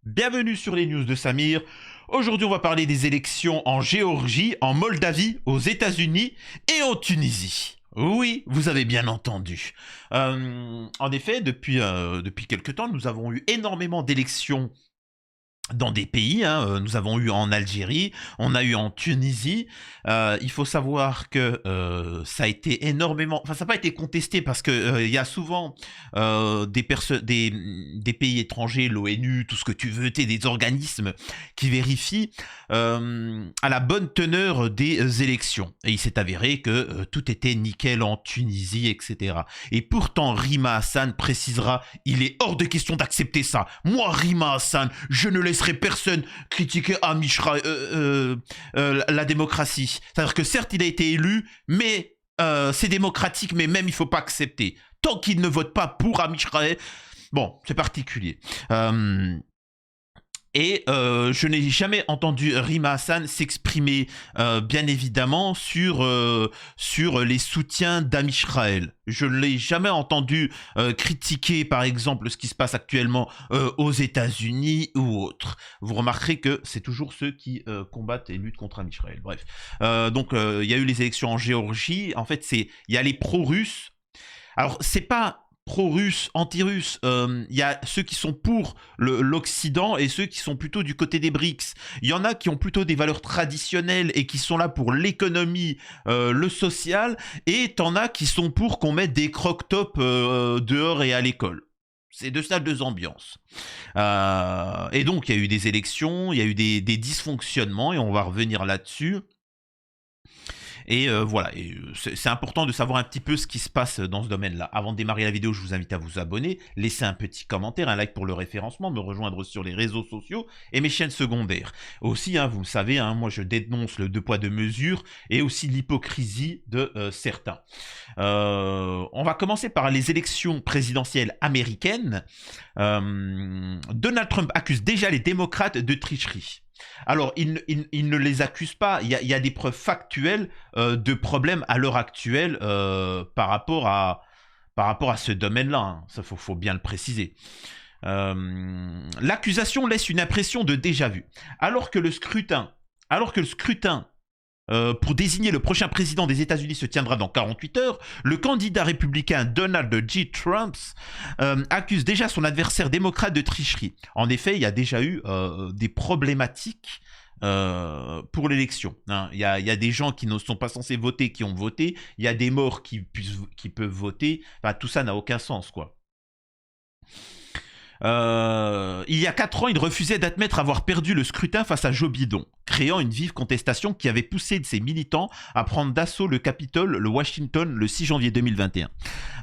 Bienvenue sur les news de Samir. Aujourd'hui, on va parler des élections en Géorgie, en Moldavie, aux États-Unis et en Tunisie. Oui, vous avez bien entendu. En effet, depuis quelque temps, nous avons eu énormément d'élections dans des pays, nous avons eu en Algérie, on a eu en Tunisie. Il faut savoir que ça a été énormément, enfin ça n'a pas été contesté parce que il y a souvent des pays étrangers, l'ONU, tout ce que tu veux, des organismes qui vérifient à la bonne teneur des élections. Et il s'est avéré que tout était nickel en Tunisie, etc. Et pourtant, Rima Hassan précisera, il est hors de question d'accepter ça. Moi, Rima Hassan, je ne laisserai personne critiquer la démocratie. C'est-à-dire que certes, il a été élu, mais c'est démocratique, mais même il ne faut pas accepter. Tant qu'il ne vote pas pour Amisraël, bon, c'est particulier. Je n'ai jamais entendu Rima Hassan s'exprimer, bien évidemment, sur les soutiens d'Amisraël. Je ne l'ai jamais entendu critiquer, par exemple, ce qui se passe actuellement aux États-Unis ou autres. Vous remarquerez que c'est toujours ceux qui combattent et luttent contre Amisraël. Bref. Il y a eu les élections en Géorgie. En fait, il y a les pro-russes. Alors, c'est pas pro-russe, anti-russe, il y a ceux qui sont pour l'Occident et ceux qui sont plutôt du côté des BRICS. Il y en a qui ont plutôt des valeurs traditionnelles et qui sont là pour l'économie, le social, et t'en as qui sont pour qu'on mette des croque-tops dehors et à l'école. C'est de ça, deux ambiances. Et donc, il y a eu des élections, il y a eu des dysfonctionnements, et on va revenir là-dessus. Et voilà, c'est important de savoir un petit peu ce qui se passe dans ce domaine-là. Avant de démarrer la vidéo, je vous invite à vous abonner, laisser un petit commentaire, un like pour le référencement, me rejoindre sur les réseaux sociaux et mes chaînes secondaires. Aussi, vous le savez, moi je dénonce le deux poids deux mesures et aussi l'hypocrisie de certains. On va commencer par les élections présidentielles américaines. Donald Trump accuse déjà les démocrates de tricherie. Alors, il ne les accuse pas. Il y a des preuves factuelles de problèmes à l'heure actuelle par rapport à ce domaine-là. Ça, faut bien le préciser. L'accusation laisse une impression de déjà-vu. Alors que le scrutin pour désigner le prochain président des États-Unis se tiendra dans 48 heures, le candidat républicain Donald J. Trump accuse déjà son adversaire démocrate de tricherie. En effet, il y a déjà eu des problématiques pour l'élection. Il y a des gens qui ne sont pas censés voter qui ont voté, il y a des morts qui peuvent voter. Enfin, tout ça n'a aucun sens, quoi. Il y a 4 ans, il refusait d'admettre avoir perdu le scrutin face à Joe Biden, créant une vive contestation qui avait poussé ses militants à prendre d'assaut le Capitole, le Washington, le 6 janvier 2021,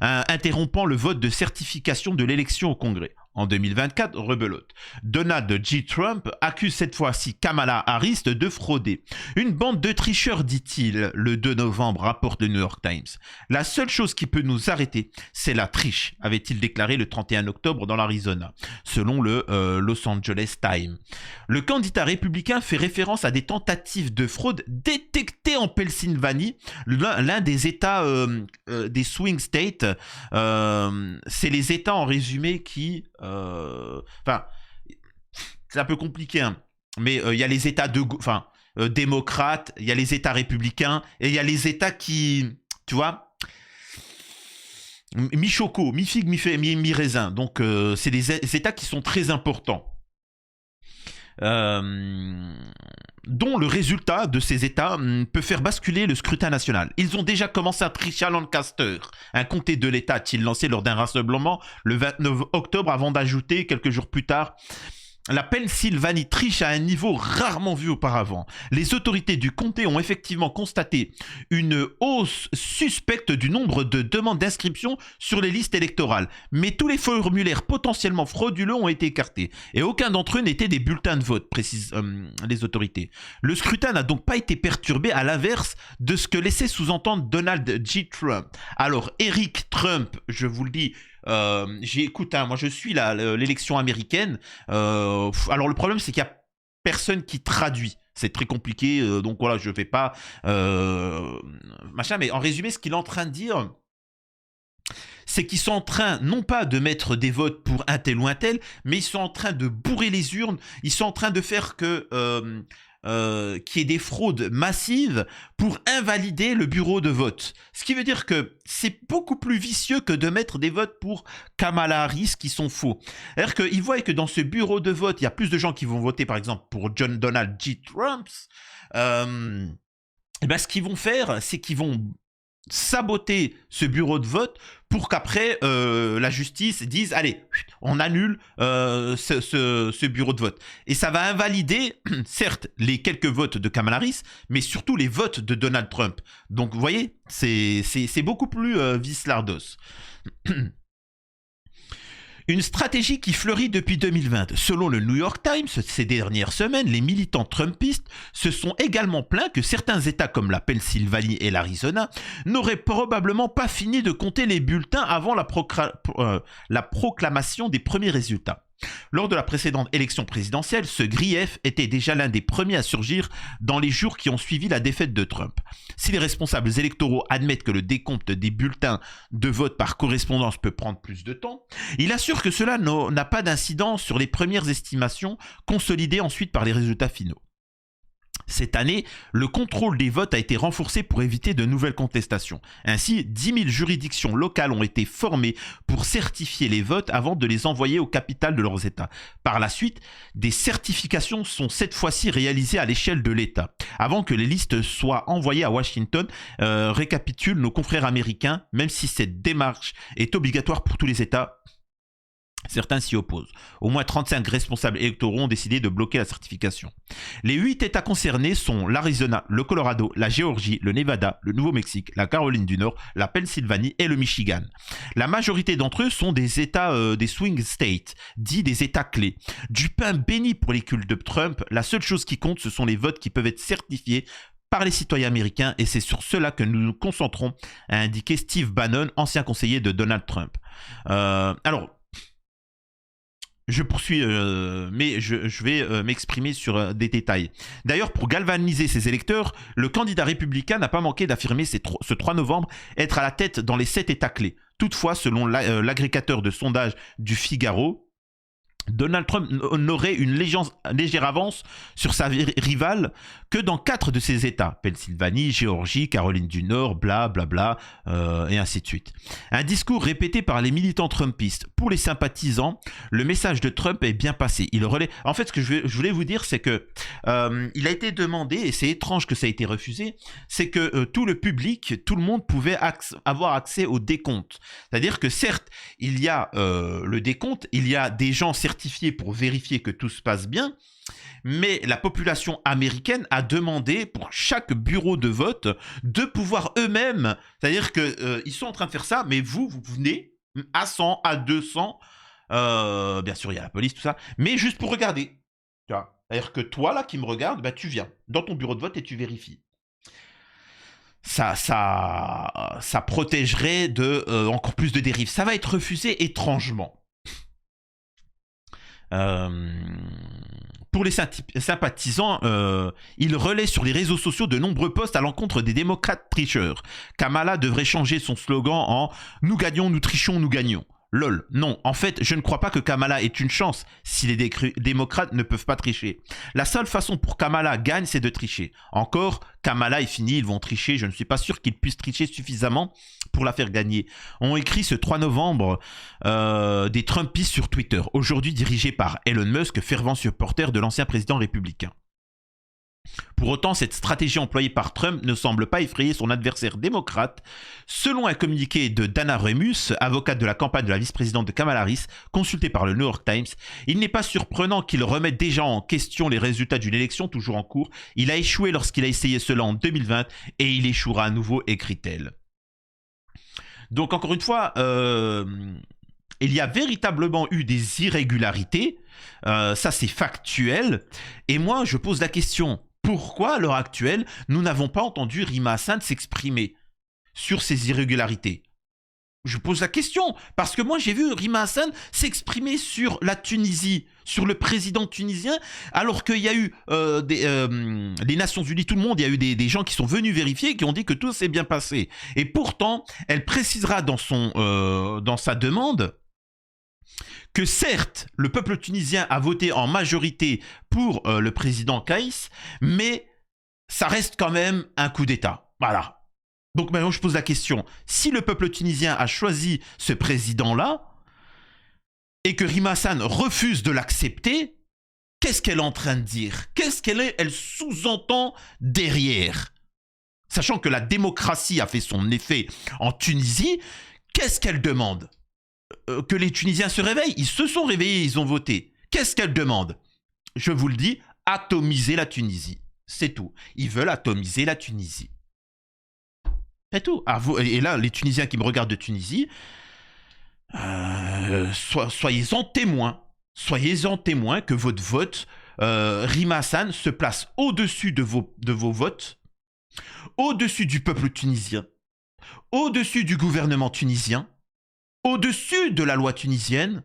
interrompant le vote de certification de l'élection au Congrès. En 2024, rebelote. Donald J. Trump accuse cette fois-ci Kamala Harris de frauder. Une bande de tricheurs, dit-il, le 2 novembre, rapporte le New York Times. La seule chose qui peut nous arrêter, c'est la triche, avait-il déclaré le 31 octobre dans l'Arizona, selon le Los Angeles Times. Le candidat républicain fait référence à des tentatives de fraude détectées en Pennsylvanie, l'un des États des swing states. C'est les États en résumé qui... Enfin, c'est un peu compliqué, mais il y a les États démocrates, il y a les États républicains, et il y a les États qui, tu vois, mi-choco, mi-figue, mi-raisin. Donc, c'est des États qui sont très importants. Dont le résultat de ces États peut faire basculer le scrutin national. Ils ont déjà commencé à tricher à Lancaster. Un comté de l'État a-t-il lancé lors d'un rassemblement le 29 octobre avant d'ajouter quelques jours plus tard: la Pennsylvanie triche à un niveau rarement vu auparavant. Les autorités du comté ont effectivement constaté une hausse suspecte du nombre de demandes d'inscription sur les listes électorales. Mais tous les formulaires potentiellement frauduleux ont été écartés. Et aucun d'entre eux n'était des bulletins de vote, précisent les autorités. Le scrutin n'a donc pas été perturbé, à l'inverse de ce que laissait sous-entendre Donald J. Trump. Alors, Eric Trump, je vous le dis, j'écoute, moi je suis l'élection américaine. Alors le problème, c'est qu'il y a personne qui traduit. C'est très compliqué, donc voilà, je vais pas machin. Mais en résumé, ce qu'il est en train de dire, c'est qu'ils sont en train, non pas de mettre des votes pour un tel ou un tel, mais ils sont en train de bourrer les urnes, ils sont en train de faire qu'il y ait des fraudes massives pour invalider le bureau de vote. Ce qui veut dire que c'est beaucoup plus vicieux que de mettre des votes pour Kamala Harris qui sont faux. C'est-à-dire qu'ils voient que dans ce bureau de vote, il y a plus de gens qui vont voter, par exemple, pour Donald J. Trump. Et ben, ce qu'ils vont faire, c'est qu'ils vont saboter ce bureau de vote pour qu'après la justice dise allez, on annule ce bureau de vote. Et ça va invalider, certes, les quelques votes de Kamala Harris, mais surtout les votes de Donald Trump. Donc vous voyez, c'est beaucoup plus vice-lardos. Une stratégie qui fleurit depuis 2020. Selon le New York Times, ces dernières semaines, les militants trumpistes se sont également plaints que certains États comme la Pennsylvanie et l'Arizona n'auraient probablement pas fini de compter les bulletins avant la proclamation des premiers résultats. Lors de la précédente élection présidentielle, ce grief était déjà l'un des premiers à surgir dans les jours qui ont suivi la défaite de Trump. Si les responsables électoraux admettent que le décompte des bulletins de vote par correspondance peut prendre plus de temps, il assure que cela n'a pas d'incidence sur les premières estimations consolidées ensuite par les résultats finaux. Cette année, le contrôle des votes a été renforcé pour éviter de nouvelles contestations. Ainsi, 10 000 juridictions locales ont été formées pour certifier les votes avant de les envoyer au capital de leurs États. Par la suite, des certifications sont cette fois-ci réalisées à l'échelle de l'État. Avant que les listes soient envoyées à Washington, récapitulent nos confrères américains, même si cette démarche est obligatoire pour tous les États. Certains s'y opposent. Au moins 35 responsables électoraux ont décidé de bloquer la certification. Les 8 États concernés sont l'Arizona, le Colorado, la Géorgie, le Nevada, le Nouveau-Mexique, la Caroline du Nord, la Pennsylvanie et le Michigan. La majorité d'entre eux sont des États, des swing states, dits des États clés. Du pain béni pour les cultes de Trump, la seule chose qui compte, ce sont les votes qui peuvent être certifiés par les citoyens américains, et c'est sur cela que nous nous concentrons, a indiqué Steve Bannon, ancien conseiller de Donald Trump. Alors, je poursuis, mais je vais m'exprimer sur des détails. D'ailleurs, pour galvaniser ses électeurs, le candidat républicain n'a pas manqué d'affirmer ce 3 novembre être à la tête dans les 7 États clés. Toutefois, selon l'agrégateur de sondage du Figaro, Donald Trump n'aurait une légère avance sur sa rivale que dans 4 de ces États, Pennsylvanie, Géorgie, Caroline du Nord, bla bla bla, et ainsi de suite. Un discours répété par les militants trumpistes. Pour les sympathisants, le message de Trump est bien passé. Il relaie. En fait, ce que je voulais vous dire, c'est que il a été demandé, et c'est étrange que ça ait été refusé, c'est que tout le public, tout le monde pouvait avoir accès au décompte. C'est-à-dire que certes, il y a le décompte, il y a des gens certifiés pour vérifier que tout se passe bien, mais la population américaine a demandé pour chaque bureau de vote de pouvoir eux-mêmes, c'est-à-dire qu'ils sont en train de faire ça, mais vous venez à 100, à 200, bien sûr il y a la police, tout ça, mais juste pour regarder. C'est-à-dire que toi là qui me regardes, bah, tu viens dans ton bureau de vote et tu vérifies. Ça protégerait de encore plus de dérives. Ça va être refusé étrangement. Pour les sympathisants, il relaie sur les réseaux sociaux de nombreux posts à l'encontre des démocrates tricheurs. Kamala devrait changer son slogan en « Nous gagnons, nous trichons, nous gagnons ». Lol, non, en fait, je ne crois pas que Kamala ait une chance si les démocrates ne peuvent pas tricher. La seule façon pour Kamala gagne, c'est de tricher. Encore, Kamala est fini, ils vont tricher, je ne suis pas sûr qu'ils puissent tricher suffisamment pour la faire gagner. On écrit ce 3 novembre des Trumpistes sur Twitter, aujourd'hui dirigé par Elon Musk, fervent supporter de l'ancien président républicain. Pour autant, cette stratégie employée par Trump ne semble pas effrayer son adversaire démocrate. Selon un communiqué de Dana Remus, avocate de la campagne de la vice-présidente de Kamala Harris, consultée par le New York Times, il n'est pas surprenant qu'il remette déjà en question les résultats d'une élection toujours en cours. Il a échoué lorsqu'il a essayé cela en 2020 et il échouera à nouveau, écrit-elle. Donc encore une fois, il y a véritablement eu des irrégularités, ça c'est factuel, et moi je pose la question, pourquoi à l'heure actuelle nous n'avons pas entendu Rima Hassan s'exprimer sur ces irrégularités? Je pose la question, parce que moi j'ai vu Rima Hassan s'exprimer sur la Tunisie, sur le président tunisien, alors qu'il y a eu les Nations Unies, tout le monde, il y a eu des gens qui sont venus vérifier et qui ont dit que tout s'est bien passé. Et pourtant, elle précisera dans sa demande que certes, le peuple tunisien a voté en majorité pour le président Kaïs, mais ça reste quand même un coup d'État. Voilà. Donc maintenant, je pose la question, si le peuple tunisien a choisi ce président-là, et que Rima Hassan refuse de l'accepter, qu'est-ce qu'elle est en train de dire? Qu'est-ce qu'elle sous-entend derrière? Sachant que la démocratie a fait son effet en Tunisie, qu'est-ce qu'elle demande? Que les Tunisiens se réveillent? Ils se sont réveillés, ils ont voté. Qu'est-ce qu'elle demande? Je vous le dis, atomiser la Tunisie. C'est tout. Ils veulent atomiser la Tunisie. C'est tout. Et là, les Tunisiens qui me regardent de Tunisie, soyez-en témoins. Soyez-en témoins que votre vote, Rima Hassan se place au-dessus de vos votes, au-dessus du peuple tunisien, au-dessus du gouvernement tunisien, au-dessus de la loi tunisienne,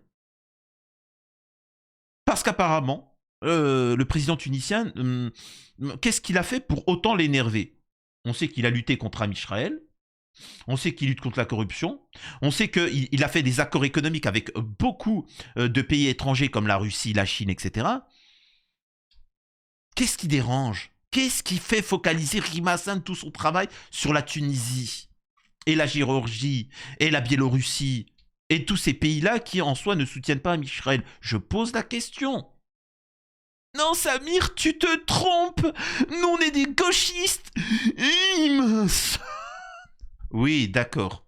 parce qu'apparemment, le président tunisien, qu'est-ce qu'il a fait pour autant l'énerver? On sait qu'il a lutté contre Amisraël, on sait qu'il lutte contre la corruption, on sait qu'il a fait des accords économiques avec beaucoup de pays étrangers comme la Russie, la Chine, etc. Qu'est-ce qui dérange? Qu'est-ce qui fait focaliser Rima Hassan tout son travail sur la Tunisie et la Géorgie et la Biélorussie et tous ces pays-là qui en soi ne soutiennent pas Amisraël? Je pose la question. Non, Samir, tu te trompes. Nous, on est des gauchistes. Oui, d'accord.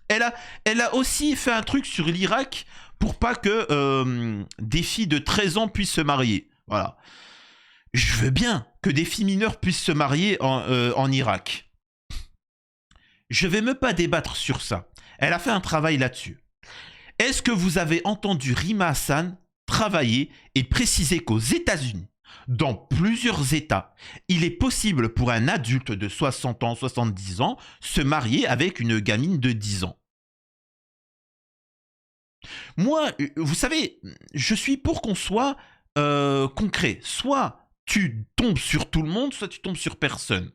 Elle a aussi fait un truc sur l'Irak pour pas que des filles de 13 ans puissent se marier. Voilà. Je veux bien que des filles mineures puissent se marier en Irak. Je vais même pas débattre sur ça. Elle a fait un travail là-dessus. Est-ce que vous avez entendu Rima Hassan travailler et préciser qu'aux États-Unis, dans plusieurs États, il est possible pour un adulte de 60 ans, 70 ans, se marier avec une gamine de 10 ans? Moi, vous savez, je suis pour qu'on soit concret. Soit tu tombes sur tout le monde, soit tu tombes sur personne.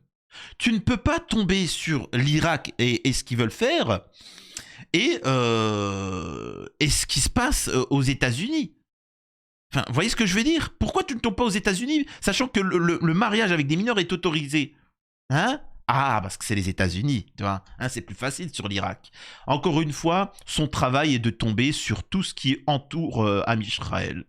Tu ne peux pas tomber sur l'Irak et ce qu'ils veulent faire et ce qui se passe aux États-Unis. Enfin, vous voyez ce que je veux dire? Pourquoi tu ne tombes pas aux États-Unis, sachant que le mariage avec des mineurs est autorisé? Hein? Ah, parce que c'est les États-Unis, tu vois. Hein, c'est plus facile sur l'Irak. Encore une fois, son travail est de tomber sur tout ce qui entoure Amisraël.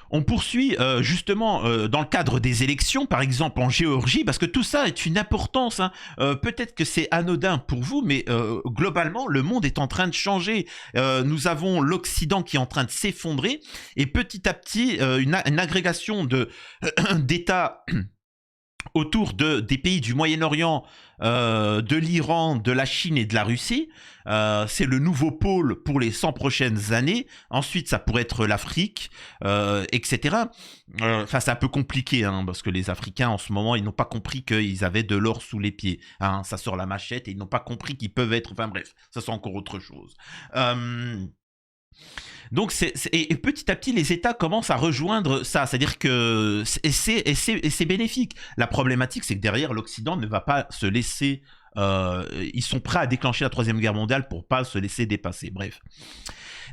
On poursuit justement dans le cadre des élections, par exemple en Géorgie, parce que tout ça est une importance. Hein. Peut-être que c'est anodin pour vous, mais globalement, le monde est en train de changer. Nous avons l'Occident qui est en train de s'effondrer, et petit à petit, une agrégation d'États autour des pays du Moyen-Orient, de l'Iran, de la Chine et de la Russie. C'est le nouveau pôle pour les 100 prochaines années. Ensuite, ça pourrait être l'Afrique, etc. Enfin, c'est un peu compliqué, hein, parce que les Africains, en ce moment, ils n'ont pas compris qu'ils avaient de l'or sous les pieds. Hein, ça sort la machette et ils n'ont pas compris qu'ils peuvent être... Enfin bref, ça c'est encore autre chose. Donc, et petit à petit, les États commencent à rejoindre ça. C'est-à-dire que c'est bénéfique. La problématique, c'est que derrière, l'Occident ne va pas se laisser... ils sont prêts à déclencher la Troisième Guerre mondiale pour ne pas se laisser dépasser. Bref.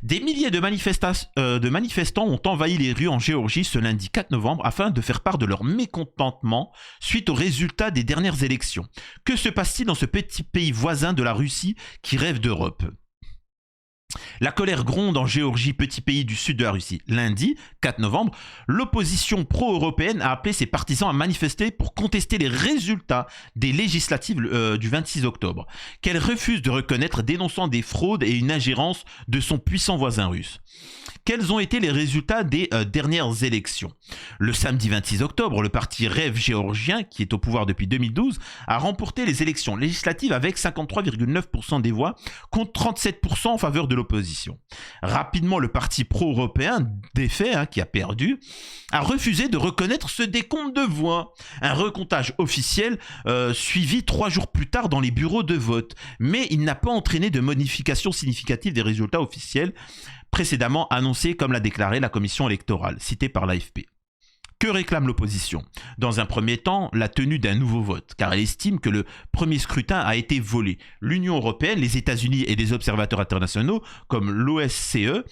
Des milliers de manifestants ont envahi les rues en Géorgie ce lundi 4 novembre afin de faire part de leur mécontentement suite aux résultats des dernières élections. Que se passe-t-il dans ce petit pays voisin de la Russie qui rêve d'Europe ? La colère gronde en Géorgie, petit pays du sud de la Russie. Lundi, 4 novembre, l'opposition pro-européenne a appelé ses partisans à manifester pour contester les résultats des législatives du 26 octobre, qu'elle refuse de reconnaître, dénonçant des fraudes et une ingérence de son puissant voisin russe. Quels ont été les résultats des dernières élections? Le samedi 26 octobre, le parti Rêve géorgien, qui est au pouvoir depuis 2012, a remporté les élections législatives avec 53,9% des voix contre 37% en faveur de l'opposition. l'opposition. Rapidement, le parti pro-européen, défait, qui a perdu, a refusé de reconnaître ce décompte de voix. Un recomptage officiel suivi 3 jours plus tard dans les bureaux de vote. Mais il n'a pas entraîné de modification significative des résultats officiels précédemment annoncés, comme l'a déclaré la commission électorale, citée par l'AFP. Que réclame l'opposition? Dans un premier temps, la tenue d'un nouveau vote, car elle estime que le premier scrutin a été volé. L'Union européenne, les États-Unis et des observateurs internationaux, comme l'OSCE,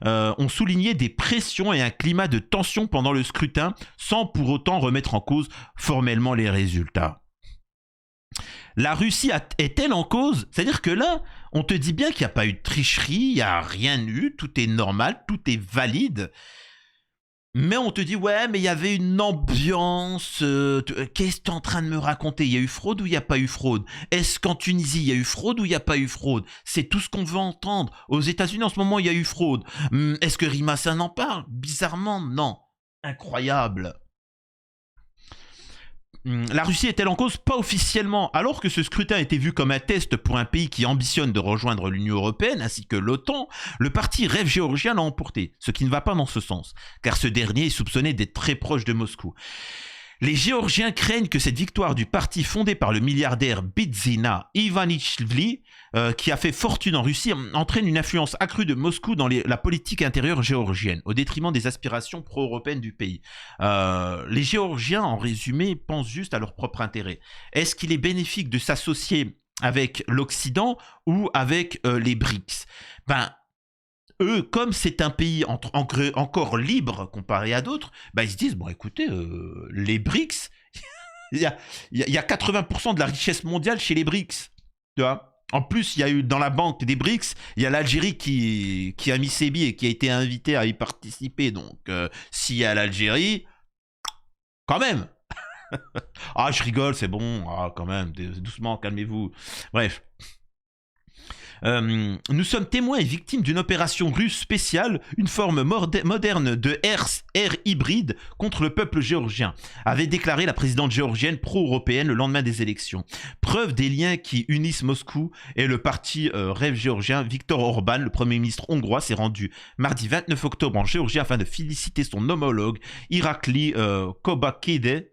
ont souligné des pressions et un climat de tension pendant le scrutin, sans pour autant remettre en cause formellement les résultats. La Russie est-elle en cause? C'est-à-dire que là, on te dit bien qu'il n'y a pas eu de tricherie, il n'y a rien eu, tout est normal, tout est valide. Mais on te dit, ouais, mais il y avait une ambiance. Qu'est-ce que tu es en train de me raconter? Il y a eu fraude ou il n'y a pas eu fraude? Est-ce qu'en Tunisie, il y a eu fraude ou il n'y a pas eu fraude? C'est tout ce qu'on veut entendre. Aux États-Unis, en ce moment, il y a eu fraude. Est-ce que Rima Hassan en parle? Bizarrement, non. Incroyable. La Russie est-elle en cause? Pas officiellement. Alors que ce scrutin a été vu comme un test pour un pays qui ambitionne de rejoindre l'Union européenne ainsi que l'OTAN, le parti Rêve géorgien l'a emporté, ce qui ne va pas dans ce sens, car ce dernier est soupçonné d'être très proche de Moscou. Les Géorgiens craignent que cette victoire du parti fondé par le milliardaire Bidzina Ivanichvili, qui a fait fortune en Russie, entraîne une influence accrue de Moscou dans la politique intérieure géorgienne, au détriment des aspirations pro-européennes du pays. Les Géorgiens, en résumé, pensent juste à leur propre intérêt. Est-ce qu'il est bénéfique de s'associer avec l'Occident ou avec les BRICS? Eux, comme c'est un pays encore libre comparé à d'autres, ils se disent, bon écoutez, les BRICS, il y a 80% de la richesse mondiale chez les BRICS, tu vois. En plus, il y a eu dans la banque des BRICS, il y a l'Algérie qui a mis ses billets et qui a été invitée à y participer. Donc, s'il y a l'Algérie, quand même. Ah, je rigole, c'est bon. Ah, quand même, doucement, calmez-vous. Bref. Nous sommes témoins et victimes d'une opération russe spéciale, une forme moderne de air hybride contre le peuple géorgien, avait déclaré la présidente géorgienne pro-européenne le lendemain des élections. Preuve des liens qui unissent Moscou et le parti Rêve géorgien. Viktor Orban, le premier ministre hongrois, s'est rendu mardi 29 octobre en Géorgie afin de féliciter son homologue Irakli Kobakidze.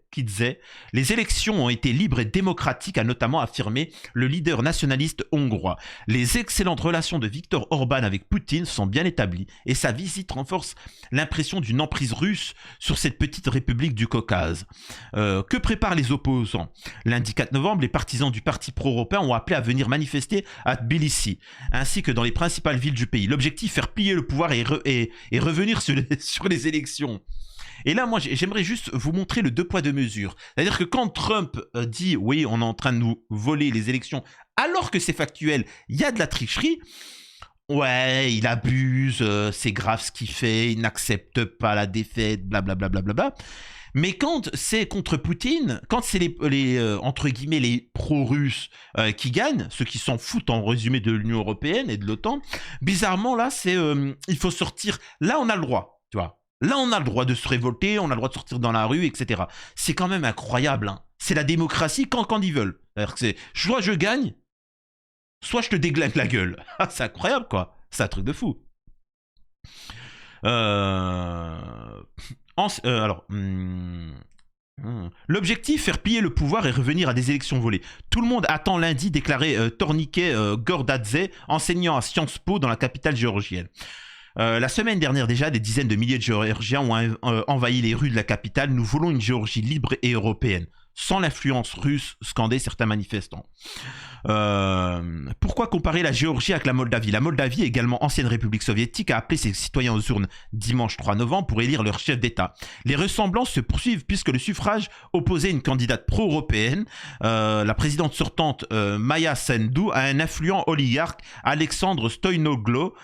Les élections ont été libres et démocratiques, a notamment affirmé le leader nationaliste hongrois. Les excellentes relations de Viktor Orban avec Poutine sont bien établies et sa visite renforce l'impression d'une emprise russe sur cette petite république du Caucase. Que préparent les opposants? Lundi 4 novembre, les partisans du parti pro-européen ont appelé à venir manifester à Tbilissi, ainsi que dans les principales villes du pays. L'objectif, faire plier le pouvoir et revenir sur les élections. Et là, moi, j'aimerais juste vous montrer le 2 poids 2 mesures. C'est-à-dire que quand Trump dit « oui, on est en train de nous voler les élections », alors que c'est factuel, il y a de la tricherie, ouais, il abuse, c'est grave ce qu'il fait, il n'accepte pas la défaite, blablabla. Mais quand c'est contre Poutine, quand c'est les entre guillemets, les pro-russes qui gagnent, ceux qui s'en foutent en résumé de l'Union européenne et de l'OTAN, bizarrement, là, c'est il faut sortir. Là, on a le droit, tu vois. Là, on a le droit de se révolter, on a le droit de sortir dans la rue, etc. C'est quand même incroyable. Hein. C'est la démocratie quand ils veulent. C'est-à-dire que c'est soit je gagne, soit je te déglingue la gueule. C'est incroyable, quoi. C'est un truc de fou. L'objectif, faire plier le pouvoir et revenir à des élections volées. Tout le monde attend lundi, déclaré Tornike Gordadze, enseignant à Sciences Po dans la capitale géorgienne. La semaine dernière déjà, des dizaines de milliers de Géorgiens ont envahi les rues de la capitale. Nous voulons une Géorgie libre et européenne, sans l'influence russe, scandaient certains manifestants. Pourquoi comparer la Géorgie avec la Moldavie? La Moldavie, également ancienne république soviétique, a appelé ses citoyens aux urnes dimanche 3 novembre pour élire leur chef d'État. Les ressemblances se poursuivent puisque le suffrage opposait une candidate pro-européenne, la présidente sortante Maya Sandu, à un influent oligarque, Alexandre Stoïnoglo,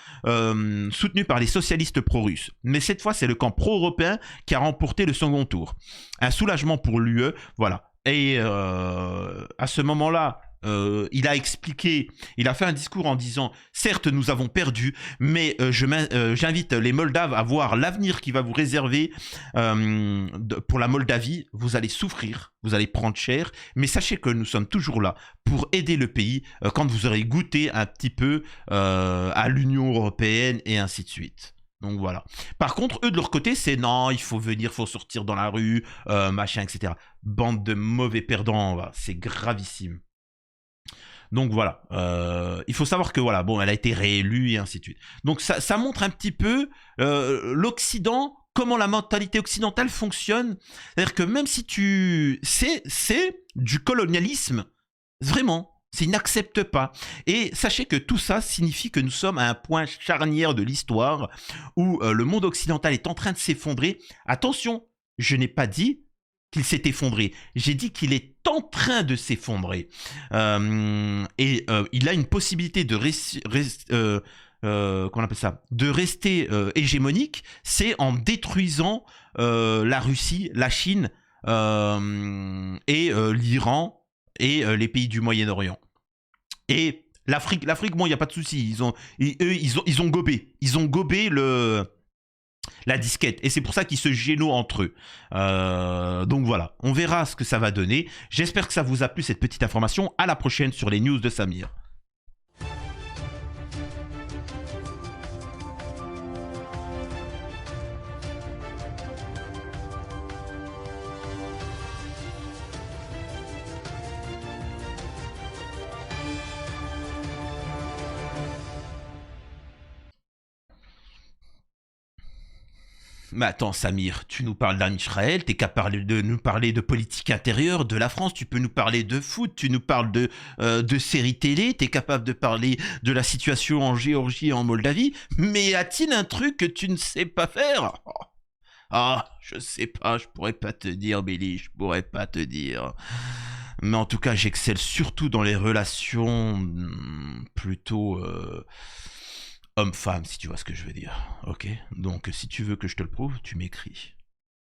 soutenu par les socialistes pro-russes. Mais cette fois, c'est le camp pro-européen qui a remporté le second tour. Un soulagement pour l'UE, voilà. Et à ce moment-là, il a expliqué, il a fait un discours en disant certes nous avons perdu, mais j'invite les Moldaves à voir l'avenir qui va vous réserver pour la Moldavie. Vous allez souffrir, vous allez prendre cher, mais sachez que nous sommes toujours là pour aider le pays quand vous aurez goûté un petit peu à l'Union européenne et ainsi de suite. Donc voilà. Par contre, eux de leur côté, c'est non, il faut venir, il faut sortir dans la rue, machin, etc. Bande de mauvais perdants, voilà. C'est gravissime. Donc voilà, il faut savoir que voilà, bon, elle a été réélue et ainsi de suite. Donc ça montre un petit peu l'Occident, comment la mentalité occidentale fonctionne. C'est-à-dire que même si c'est du colonialisme, vraiment. Ils n'acceptent pas. Et sachez que tout ça signifie que nous sommes à un point charnière de l'histoire où le monde occidental est en train de s'effondrer. Attention, je n'ai pas dit qu'il s'est effondré. J'ai dit qu'il est en train de s'effondrer. Il a une possibilité de qu'on appelle ça, de rester hégémonique, c'est en détruisant la Russie, la Chine et l'Iran et les pays du Moyen-Orient. Et l'Afrique, bon, il n'y a pas de souci. Ils ont gobé. Ils ont gobé la disquette. Et c'est pour ça qu'ils se génouent entre eux. Donc voilà, on verra ce que ça va donner. J'espère que ça vous a plu, cette petite information. À la prochaine sur les news de Samir. Mais attends, Samir, tu nous parles d'un Israël, t'es capable de nous parler de politique intérieure de la France, tu peux nous parler de foot, tu nous parles de séries télé, t'es capable de parler de la situation en Géorgie et en Moldavie, mais a-t-il un truc que tu ne sais pas faire? Ah, je sais pas, je pourrais pas te dire, Billy, je pourrais pas te dire. Mais en tout cas, j'excelle surtout dans les relations plutôt homme-femme, si tu vois ce que je veux dire. Ok? Donc, si tu veux que je te le prouve, tu m'écris.